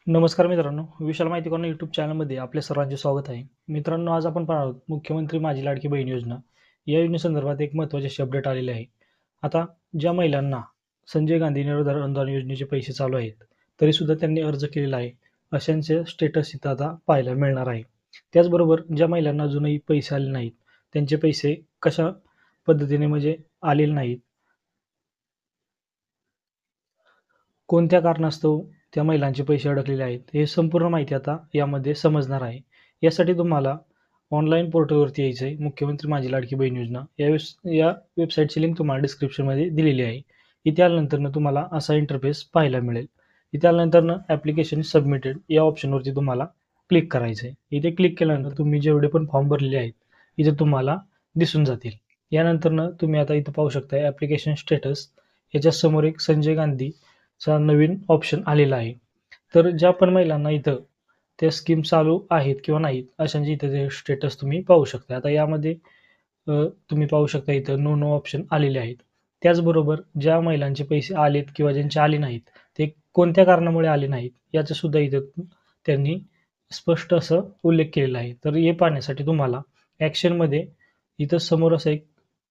नमस्कार मित्रांनो, विशाल माहिती कॉर्नर यूट्यूब चॅनलमध्ये आपल्या सर्वांचे स्वागत आहे. मित्रांनो, आज आपण पाहणार आहोत मुख्यमंत्री माझी लाडकी बहीण योजना. या योजनेसंदर्भात एक महत्त्वाची अशी अपडेट आलेली आहे. आता ज्या महिलांना संजय गांधी निराधार अनुदान योजनेचे पैसे चालू आहेत, तरीसुद्धा त्यांनी अर्ज केलेला आहे, अशांचे स्टेटस इथं आता पाहायला मिळणार आहे. त्याचबरोबर ज्या महिलांना अजूनही पैसे आले नाहीत, त्यांचे पैसे कशा पद्धतीने म्हणजे आलेले नाहीत, कोणत्या कारणास्तव त्या महिलांचे पैसे अडकलेले आहेत, हे संपूर्ण माहिती आता यामध्ये समजणार आहे. यासाठी तुम्हाला ऑनलाईन पोर्टलवरती यायचं आहे. मुख्यमंत्री माझी लाडकी बहीण योजना या वेबसाईटची लिंक तुम्हाला डिस्क्रिप्शनमध्ये दिलेली आहे. इथे आल्यानंतर तुम्हाला असा इंटरफेस पाहायला मिळेल. इथे आल्यानंतर ॲप्लिकेशन सबमिटेड या ऑप्शनवरती तुम्हाला क्लिक करायचं आहे. इथे क्लिक केल्यानंतर तुम्ही जेवढे पण फॉर्म भरलेले आहेत, इथे तुम्हाला दिसून जातील. यानंतर तुम्ही आता इथं पाहू शकता ॲप्लिकेशन स्टेटस. याच्यासमोर एक संजय गांधी चा नवीन ऑप्शन आलेला आहे. तर ज्या पण महिलांना इथं त्या स्कीम चालू आहेत किंवा नाहीत, अशांचे इथं ते स्टेटस तुम्ही पाहू शकता. आता यामध्ये तुम्ही पाहू शकता इथं नो ऑप्शन आलेले आहेत. त्याचबरोबर ज्या महिलांचे पैसे आलेत किंवा ज्यांचे आले नाहीत, ते कोणत्या कारणामुळे आले नाहीत, याचं सुद्धा इथं त्यांनी स्पष्ट असं उल्लेख केलेला आहे. तर हे पाहण्यासाठी तुम्हाला ॲक्शनमध्ये इथं समोर असं एक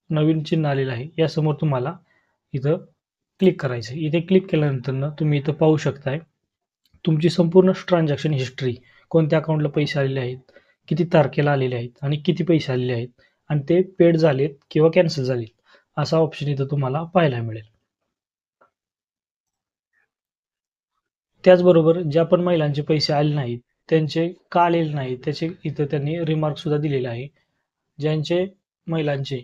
नवीन चिन्ह आलेलं आहे. यासमोर तुम्हाला इथं क्लिक करायचं आहे. इथे क्लिक केल्यानंतर तुम्ही इथं पाहू शकताय, तुमची संपूर्ण ट्रान्झॅक्शन हिस्ट्री, कोणत्या अकाउंटला पैसे आलेले आहेत, किती तारखेला आलेले आहेत आणि किती पैसे आलेले आहेत आणि ते पेड झालेत किंवा कॅन्सल झालेत, असा ऑप्शन इथं तुम्हाला पाहायला मिळेल. त्याचबरोबर ज्या पण महिलांचे पैसे आले नाहीत, त्यांचे का आलेले नाहीत, त्याचे इथं त्यांनी रिमार्कसुद्धा दिलेले आहे. ज्यांचे महिलांचे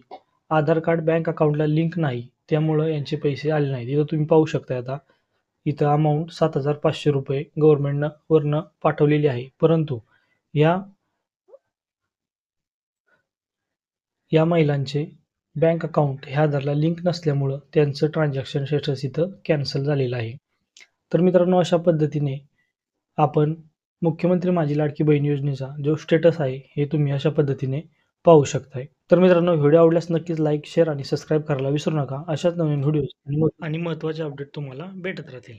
आधार कार्ड बँक अकाउंटला लिंक नाही, त्यामुळं यांचे पैसे आले नाहीत. इथं तुम्ही पाहू शकता आता, इथं अमाउंट ₹7,500 गव्हर्नमेंटनं वरनं पाठवलेली आहे. परंतु या या महिलांचे बँक अकाउंट ह्या आधारला लिंक नसल्यामुळं त्यांचं ट्रान्झॅक्शन स्टेटस इथं कॅन्सल झालेलं आहे. तर मित्रांनो, अशा पद्धतीने आपण मुख्यमंत्री माझी लाडकी बहीण योजनेचा जो स्टेटस आहे, हे तुम्ही अशा पद्धतीने पाहू शकताय. तर मित्रांनो, व्हिडिओ आवडल्यास नक्कीच लाईक, शेअर आणि सबस्क्राईब करायला विसरू नका. अशाच नवीन व्हिडिओज आणि महत्त्वाचे अपडेट तुम्हाला भेटत राहतील.